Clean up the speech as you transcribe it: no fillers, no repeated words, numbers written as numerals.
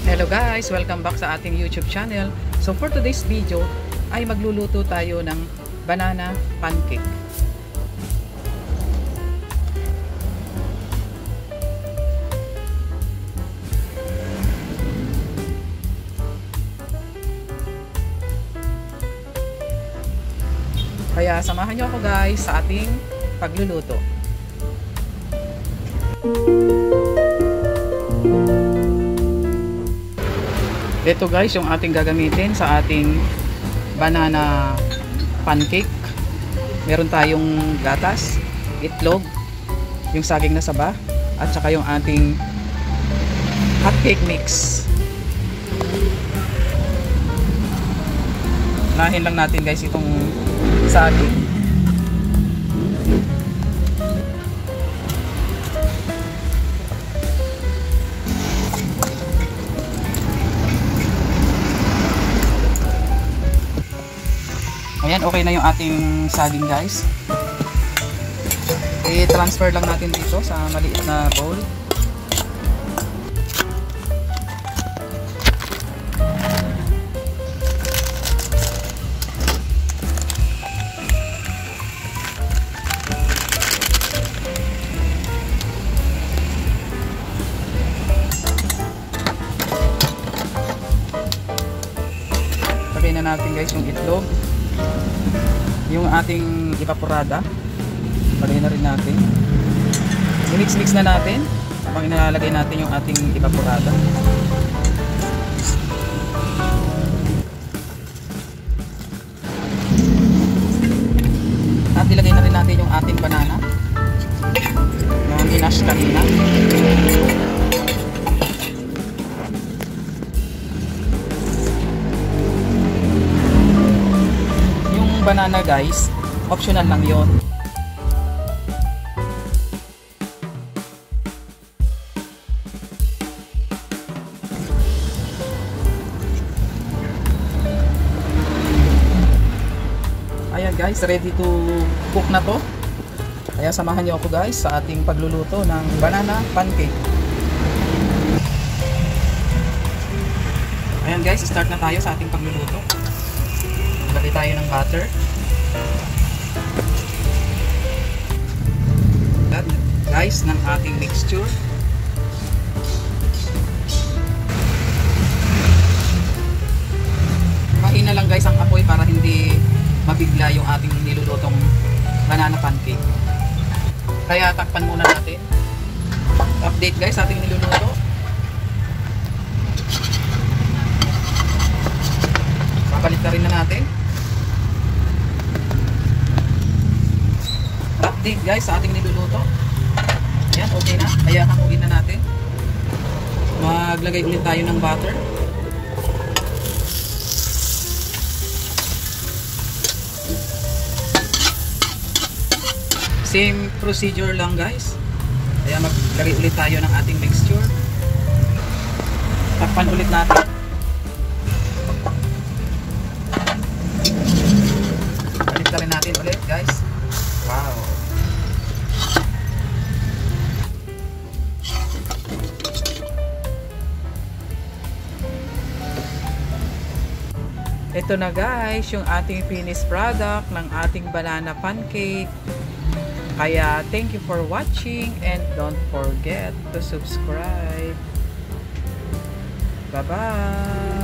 Hello guys! Welcome back sa ating YouTube channel. So for today's video ay magluluto tayo ng banana pancake. Kaya samahan niyo ako guys sa ating pagluluto. Ito guys yung ating gagamitin sa ating banana pancake. Meron tayong gatas, itlog, yung saging na saba, at saka yung ating hotcake mix. Unahin lang natin guys itong saging. Ayan, okay na yung ating saging guys. I-transfer lang natin dito sa maliit na bowl. Lagay na natin guys yung itlog. Yung ating evaporada, lagay na rin natin. I-mix na natin habang inalalagay natin yung ating evaporada. At ilagay na rin natin yung ating banana na minash kanina. Banana guys, optional lang yon. Ayan guys, ready to cook na to. Kaya samahan niyo ako guys sa ating pagluluto ng banana pancake. Ayan guys, start na tayo sa ating pagluluto. Lagay tayo ng butter. Guys, ng ating mixture. Mahina lang guys ang apoy para hindi mabigla yung ating nilulutong banana pancake. Kaya takpan muna natin. Update guys sa ating niluluto. Babalik na rin na natin. Update guys sa ating niluluto. Ayan, okay na. Kaya hanguin na natin. Maglagay ulit tayo ng butter. Same procedure lang guys. Kaya maglagay ulit tayo ng ating mixture. Takpan ulit natin. Balik na rin natin ulit guys. Wow! Ito na guys yung ating finished product ng ating banana pancake. Kaya thank you for watching and don't forget to subscribe. Bye bye!